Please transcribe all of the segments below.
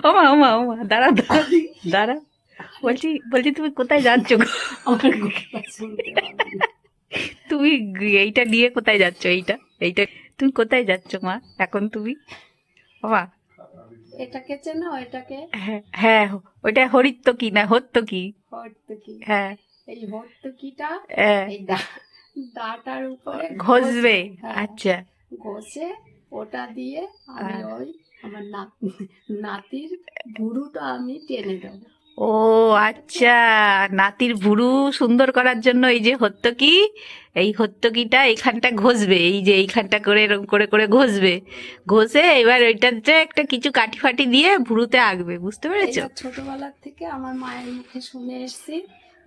ওমা ওমা ওমা, দাঁড়া দাঁড়া দাঁড়া। বলছি বলছি তুমি কোথায় যাচ্ছ গো? আমার কথা শুনতে পাবে না। তুমি এইটা নিয়ে কোথায় যাচ্ছ? এইটা এইটা তুমি কোথায় যাচ্ছ মা এখন তুমি? বাবা, এটাকে চেনো এটাকে? হ্যাঁ হ্যাঁ, ওইটা হরিত্ব কি না হত্য কি? হর্তুকি। হ্যাঁ এই হর্তুকিটা হ্যাঁ, এই দাটার উপরে ঘষবে। হ্যাঁ, আচ্ছা। ঘষে ওটা দিয়ে আমি আর ওই আমার নাতির ভুরুটা আমি টেনে দেবো। ও আচ্ছা, নাতির ভুরু সুন্দর করার জন্য এই যে হত্যকি, এই হত্যকিটা এইখানটা ঘষবে, এই যে এইখানটা করে এরকম করে করে ঘষবে, ঘষে এবার ওইটাতে একটা কিছু কাঠি ফাটি দিয়ে ভুরুতে আঁকবে, বুঝতে পেরেছো? এটা ছোটবেলার থেকে আমার মায়ের মুখে শুনে এসেছি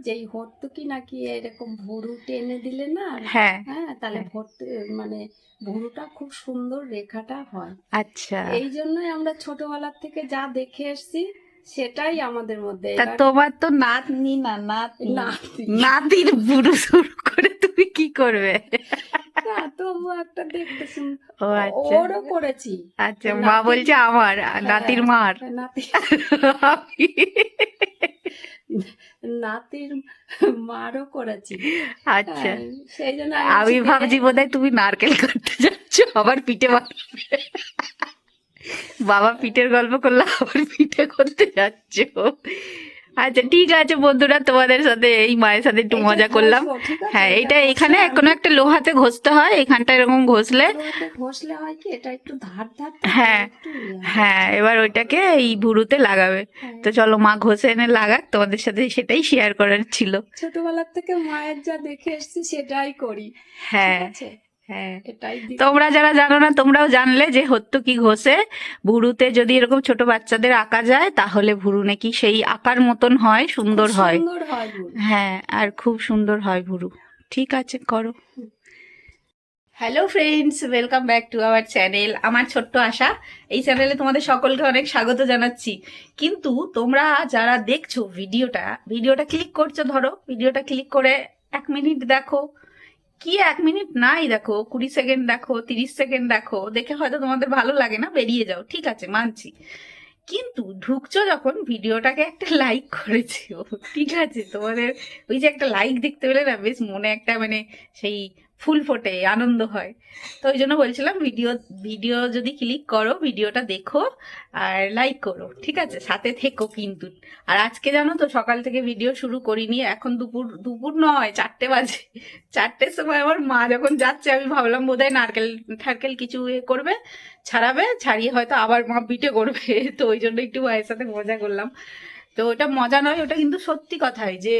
যে এই হর্তুকি নাকি এরকম ভুরু টেনে দিলে না, হ্যাঁ হ্যাঁ, তাহলে হ্যাঁ, মানে ভুরুটা খুব সুন্দর রেখাটা হয়। আচ্ছা। এই জন্যই আমরা ছোটবেলার থেকে যা দেখে এসেছি সেটাই আমাদের মধ্যে। তা এবার তোমার তো নাতনি না নাতনি, নাতি নাতির ভুরু শুরু করে তুমি কি করবে? না, তবু একটা দেখতে ও আচ্ছা ওরও করেছি। আচ্ছা, মা নাতির বলছে আমার আর নাতির হ্যাঁ, মার। নাতি নাতির মারও করেছি। আচ্ছা, হ্যাঁ, সেই জন্য আমি বলছি আমি ভাবছি বোধহয় তুমি নারকেল কাটতে যাচ্ছ, আবার পিঠে বানাবে। বাবা পিঠের গল্প করলে আবার পিঠে করতে যাচ্ছ। আচ্ছা ঠিক আছে বন্ধুরা, তোমাদের সাথে এই মায়ের সাথে একটু এইটা মজা করলাম। ঘষবো, ঠিক আছে? হ্যাঁ, এটা এইটা ঘষে এখানে কোনো আমি একটা লোহাতে ঘষতে হয়, এখানটা এরকম ঘষলে। লোহাতে ঘষলে হয় কি, এটা একটু ধার ধার থাকে, হ্যাঁ একটু ইয়ে হয়। হ্যাঁ, এবার ওইটাকে এই ভুরুতে লাগাবে। হ্যাঁ, তো চলো মা ঘষে এনে লাগাক, তোমাদের সাথে সেটাই শেয়ার করার ছিল। ছোটবেলার থেকে মায়ের যা দেখে এসেছি সেটাই করি, ঠিক হ্যাঁ আছে? হ্যাঁ, এটাই তোমরা যারা জানো না তোমরাও জানলে যে হতো কি ঘষে ভুরুতে যদি এরকম ছোট বাচ্চাদের আঁকা যায় তাহলে ভুরু নাকি সেই আঁকার মতন হয়, খুব সুন্দর হয়। সুন্দর হয় ভুরু। হ্যাঁ, আর খুব সুন্দর হয় ভুরু। ঠিক আছে, করো। Hello friends, welcome back to our channel. আমার ছোট্ট আশা, এই চ্যানেলে তোমাদের সকলকে অনেক স্বাগত জানাচ্ছি। কিন্তু তোমরা যারা দেখছো ভিডিওটা ক্লিক করছো, ধরো ভিডিওটা ক্লিক করে 1 মিনিট দেখো, কি 1 মিনিট নাই, দেখো 20 সেকেন্ড দেখো, 30 সেকেন্ড দেখো, দেখে হয়তো তোমাদের ভালো লাগে না, বেরিয়ে যাও, ঠিক আছে মানছি। কিন্তু ঢুকছো যখন ভিডিওটাকে একটা লাইক করেছো, ঠিক আছে, তোমাদের ওই যে একটা লাইক দেখতে পেলে না বেশ মনে একটা মানে সেই ফুল ফোটে, আনন্দ হয়। তো ওই জন্য বলছিলাম ভিডিও ভিডিও যদি ক্লিক করো, ভিডিওটা দেখো আর লাইক করো, ঠিক আছে, সাথে থেকো কিন্তু। আর আজকে জানো তো সকাল থেকে ভিডিও শুরু করিনি, এখন দুপুর দুপুর নয়, 4টে বাজে। 4টের সময় আমার মা যখন যাচ্ছে আমি ভাবলাম বোধহয় নারকেল ঠারকেল কিছু করবে, ছাড়াবে, ছাড়িয়ে হয়তো আবার মা পিঠে করবে। তো ওই জন্য একটু মায়ের সাথে মজা করলাম। তো ওটা মজা নয়, ওটা কিন্তু সত্যি কথাই যে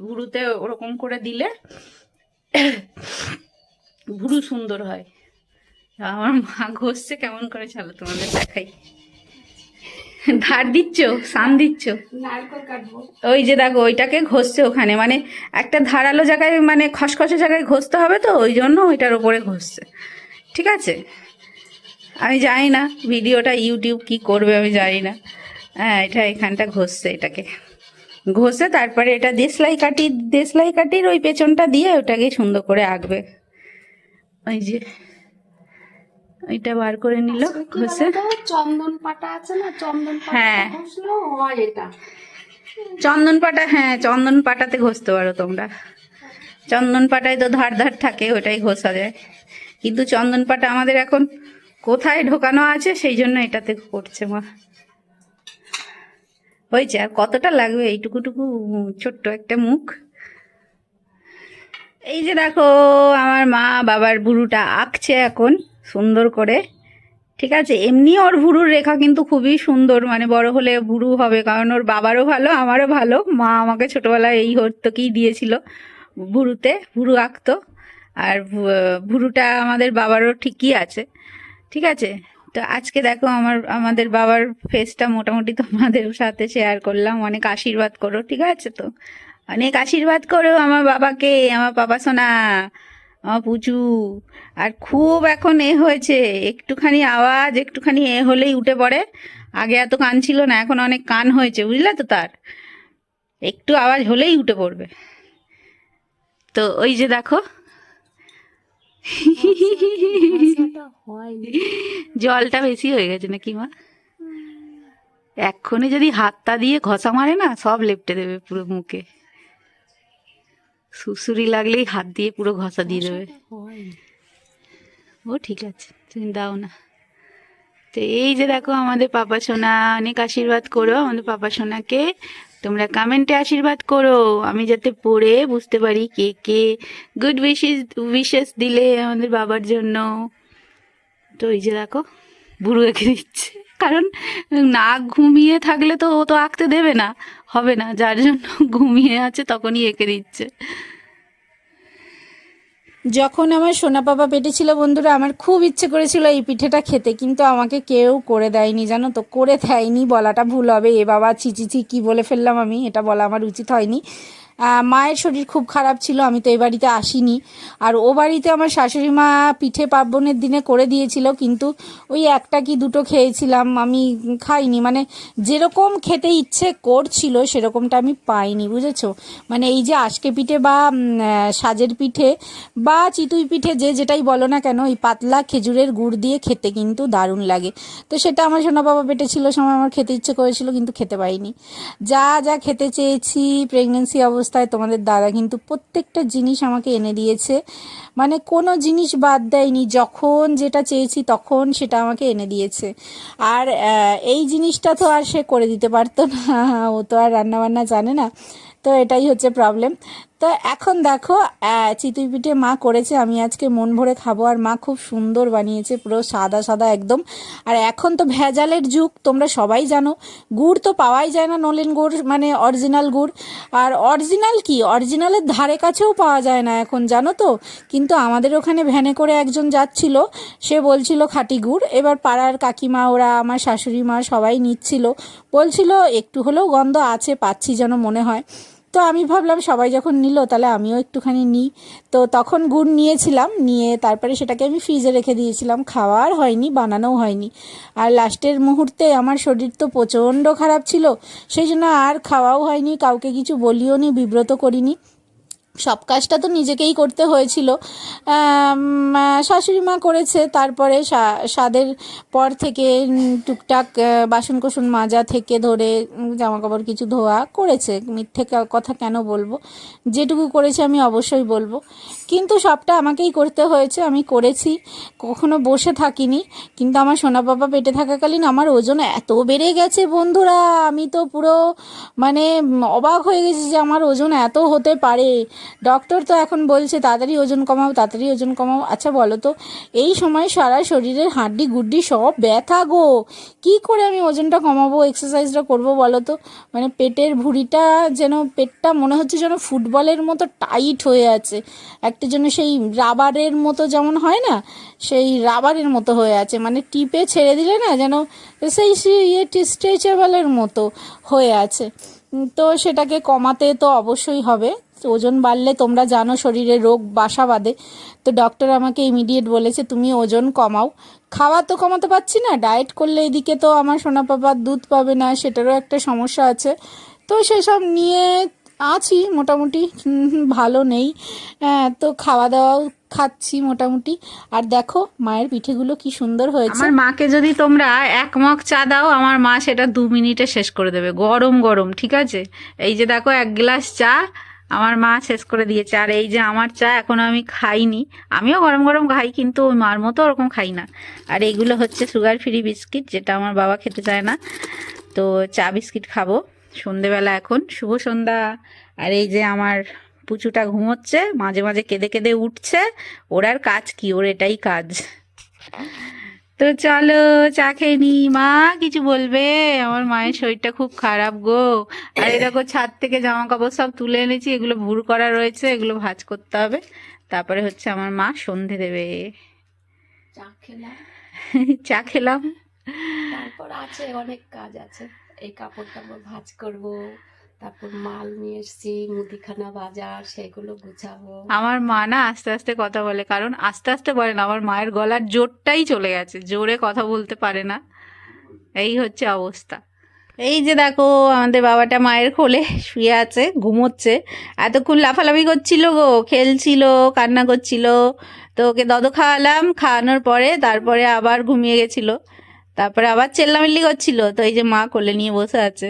ভুরুতে ওরকম করে দিলে ভুরু সুন্দর হয়। আমার মা ঘষছে কেমন করে, চলো তোমাদের দেখাই। ধার দিচ্ছ, সান দিচ্ছ, নারকেল কাটবো। ওই যে দেখো ওইটাকে ঘষছে ওখানে, মানে একটা ধারালো জায়গায় মানে খসখসে জায়গায় ঘষতে হবে, তো ওই জন্য ওইটার ওপরে ঘষছে, ঠিক আছে। আমি জানি না ভিডিওটা ইউটিউব কি করবে, আমি জানি না। হ্যাঁ, এটা এখানটা ঘষছে, এটাকে ঘষে তারপরে এটা দেশলাই কাঠির ওই পেছনটা দিয়ে ওটাকে সুন্দর করে আঁকবে। ওই যে ওইটা বার করে নিল আসলে কি ঘষে। বলতো, চন্দন পাতা আছে না, চন্দন পাতাতে হ্যাঁ, ঘষলেও হয় এটা। চন্দন পাটা, হ্যাঁ চন্দন পাটাতে ঘষতে পারো তোমরা। চন্দন পাটায় তো ধার ধার থাকে, ওটাই ঘষা যায়। কিন্তু চন্দন পাটা আমাদের এখন কোথায় ঢোকানো আছে, সেই জন্য এটাতে করছে মা। হয়েছে, আর কতটা লাগবে এইটুকুটুকু ছোট্ট একটা মুখ। এই যে দেখো আমার মা বাবার ভুরুটা আঁকছে এখন সুন্দর করে, ঠিক আছে। এমনি ওর ভুরুর রেখা কিন্তু খুবই সুন্দর, মানে বড় হলে ভুরু হবে, কারণ ওর বাবারও ভালো আমারও ভালো। মা আমাকে ছোটবেলায় এই হর্তকি দিয়েছিল, ভুরু আঁকতো। আর ভুরুটা আমাদের বাবারও ঠিকই আছে, ঠিক আছে। তো আজকে দেখো আমাদের বাবার ফেসটা মোটামুটি তোমাদের সাথে শেয়ার করলাম। অনেক আশীর্বাদ করো, ঠিক আছে তো, অনেক আশীর্বাদ করো আমার বাবাকে, আমার বাবা সোনা, আমার পুচু। আর খুব এখন হয়েছে, একটুখানি আওয়াজ একটুখানি হলেই উঠে পড়ে। আগে এত কান ছিল না, এখন অনেক কান হয়েছে, বুঝলে তো, তার একটু আওয়াজ হলেই উঠে পড়বে। তো ওই যে দেখো ভাষাটা হয়নি। জলটা বেশি হয়ে গেছে নাকি মা? এক্ষুনি যদি হাতটা দিয়ে ঘষা মারে না, সব লেপটে দেবে পুরো মুখে। সুসুরি লাগলেই হাত দিয়ে পুরো ঘষা দিয়ে দেবে। ও ঠিক আছে, তুমি দাও না। তো এই যে দেখো আমাদের পাপা সোনা, অনেক আশীর্বাদ করো আমাদের পাপা সোনাকে। তোমরা কমেন্টে আশীর্বাদ করো, আমি যাতে পড়ে বুঝতে পারি কে কে গুড উইশেস দিলে আমাদের বাবার জন্য। তো এই যে দেখো বুড়ো এঁকে দিচ্ছে, কারণ না ঘুমিয়ে থাকলে তো ও তো আঁকতে দেবে না, হবে না, যার জন্য ঘুমিয়ে আছে তখনই এঁকে দিচ্ছে। যখন আমার সোনা পাপা পেটে ছিল বন্ধুরা, আমার খুব ইচ্ছে করেছিল এই পিঠেটা খেতে, কিন্তু আমাকে কেউ করে দেয়নি, জানো তো। করে দেয়নি বলাটা ভুল হবে, এ বাবা ছি ছি ছি কী বলে ফেললাম আমি, এটা বলা আমার উচিত হয়নি। মায়ের শরীর খুব খারাপ ছিল, আমি তো এই বাড়িতে আসিনি। আর ও বাড়িতে আমার শাশুড়ি মা পিঠে পার্বণের দিনে করে দিয়েছিল, কিন্তু ওই একটা কি দুটো খেয়েছিলাম, আমি খাইনি। মানে যেরকম খেতে ইচ্ছে করছিল সেরকমটা আমি পাইনি, বুঝেছো। মানে এই যে আজকে পিঠে বা সাজের পিঠে বা চিতুই পিঠে, যে যেটাই বলো না কেন, এই পাতলা খেজুরের গুড় দিয়ে খেতে কিন্তু দারুণ লাগে। তো সেটা আমার সোনা বাবা পেটে ছিল সময় আমার খেতে ইচ্ছে করেছিল, কিন্তু খেতে পাইনি। যা যা খেতে চেয়েছি প্রেগনেন্সি অবস্থায়, তোমাদের দাদা কিন্তু প্রত্যেকটা জিনিস আমাকে এনে দিয়েছে। মানে কোনো জিনিস বাদ দেয়নি, যখন যেটা চেয়েছি তখন সেটা আমাকে এনে দিয়েছে। আর এই জিনিসটা তো আর সে করে দিতে পারতো না, ও তো আর রান্নাবান্না জানে না। তো এটাই হচ্ছে প্রবলেম। তো এখন দেখো চিতই পিঠে মা করেছে, আমি আজকে মন ভরে খাবো। আর মা খুব সুন্দর বানিয়েছে, পুরো সাদা সাদা একদম। আর এখন তো ভেজালের যুগ, তোমরা সবাই জানো। গুড় তো পাওয়াই যায় না, নলেন গুড় মানে অরিজিনাল গুড়। আর অরিজিনাল কি, অরিজিনালের ধারে কাছেও পাওয়া যায় না এখন, জানো তো। কিন্তু আমাদের ওখানে ভ্যানে করে একজন যাচ্ছিল, সে বলছিল খাঁটি গুড়। এবার পাড়ার কাকিমা ওরা, আমার শাশুড়ি মা সবাই নিচ্ছিল, বলছিল একটু হলেও গন্ধ আছে, পাচ্ছি যেন মনে হয়। তো আমি ভাবলাম সবাই যখন নিল তাহলে আমিও একটুখানি নিই। তো তখন গুড় নিয়েছিলাম, নিয়ে তারপরে সেটাকে আমি ফ্রিজে রেখে দিয়েছিলাম, খাওয়ার হয়নি, বানানোও হয়নি। আর লাস্টের মুহূর্তে আমার শরীর তো প্রচণ্ড খারাপ ছিল, সেই জন্য আর খাওয়াও হয়নি, কাউকে কিছু বলিও নি, বিব্রত করিনি। সব কাজটা তো নিজেকেই করতে হয়েছিল। শাশুড়ি মা করেছে, তারপরে স্বাদের পর থেকে টুকটাক বাসন কোসন মাজা থেকে ধরে জামা কাপড় কিছু ধোয়া করেছে। মিথ্যে কথা কেন বলবো, যেটুকু করেছে আমি অবশ্যই বলবো। কিন্তু সবটা আমাকেই করতে হয়েছে, আমি করেছি, কখনো বসে থাকিনি। কিন্তু আমার সোনা বাবা পেটে থাকাকালীন আমার ওজন এত বেড়ে গেছে বন্ধুরা, আমি তো পুরো মানে অবাক হয়ে গেছি যে আমার ওজন এত হতে পারে। ডক্টর তো এখন বলছে তাড়াতাড়ি ওজন কমাও, তাড়াতাড়ি ওজন কমাও। আচ্ছা বলো তো, এই সময় সারা শরীরের হাড্ডি গুড্ডি সব ব্যথা গো, কী করে আমি ওজনটা কমাবো, এক্সারসাইজটা করবো বলো তো। মানে পেটের ভুঁড়িটা যেন, পেটটা মনে হচ্ছে যেন ফুটবলের মতো টাইট হয়ে আছে, একটা যেন সেই রাবারের মতো যেমন হয় না, সেই রাবারের মতো হয়ে আছে। মানে টিপে ছেড়ে দিলে না যেন সেই স্ট্রেচেবলের মতো হয়ে আছে। তো সেটাকে কমাতে তো অবশ্যই হবে, ওজন বাড়লে তোমরা জানো শরীরে রোগ বাসা বাঁধে। তো ডক্টর আমাকে ইমিডিয়েট বলেছে তুমি ওজন কমাও। খাওয়া তো কমাতে পারছি না, ডায়েট করলে এদিকে তো আমার সোনা পাপার দুধ পাবে না, সেটারও একটা সমস্যা আছে। তো সেসব নিয়ে আছি মোটামুটি, ভালো নেই। তো খাওয়া দাওয়াও খাচ্ছি মোটামুটি। আর দেখো মায়ের পিঠেগুলো কি সুন্দর হয়েছে। আমার মাকে যদি তোমরা এক মগ চা দাও, আমার মা সেটা 2 মিনিটে শেষ করে দেবে, গরম গরম, ঠিক আছে। এই যে দেখো 1 গ্লাস চা আমার মা শেষ করে দিয়েছে। আর এই যে আমার চা এখনো আমি খাইনি, আমিও গরম গরম খাই, কিন্তু ওই মার মতো ওরকম খাই না। আর এইগুলো হচ্ছে সুগার ফ্রি বিস্কিট, যেটা আমার বাবা খেতে চায় না, তো চা বিস্কিট খাবো সন্ধেবেলা এখন। শুভ সন্ধ্যা। আর এই যে আমার পুচুটা ঘুমোচ্ছে, মাঝে মাঝে কেঁদে কেঁদে উঠছে, ওর আর কাজ কি, ওর এটাই কাজ। তো চলো চা খেয়ে নি। মা কিছু বলবে? আমার মায়ের শরীরটা খুব খারাপ গো। আর এই দেখো ছাদ থেকে জামা কাপড় সব তুলে এনেছি, এগুলো ভুর করা রয়েছে, এগুলো ভাঁজ করতে হবে। তারপরে হচ্ছে আমার মা সন্ধে দেবে। চা খেলাম, চা খেলাম। তারপর আছে অনেক কাজ আছে, এই কাপড় টাপড় ভাঁজ করব, তারপর মাল নিয়ে এসছি মুদিখানা বাজার, সেগুলো গুছাবো। আমার মা না আস্তে আস্তে কথা বলে, কারণ আস্তে আস্তে বলে না, আমার মায়ের গলার জোরটাই চলে গেছে, জোরে কথা বলতে পারে না, এই হচ্ছে অবস্থা। এই যে দেখো আমাদের বাবাটা মায়ের কোলে শুয়ে আছে, ঘুমোচ্ছে। এতক্ষণ লাফালাফি করছিল গো, খেলছিল, কান্না করছিল, তো ওকে দদ খাওয়ালাম, খাওয়ানোর পরে তারপরে আবার ঘুমিয়ে গেছিল। তারপরে আবার চেল্লামিল্লি করছিল, তো এই যে মা কোলে নিয়ে বসে আছে।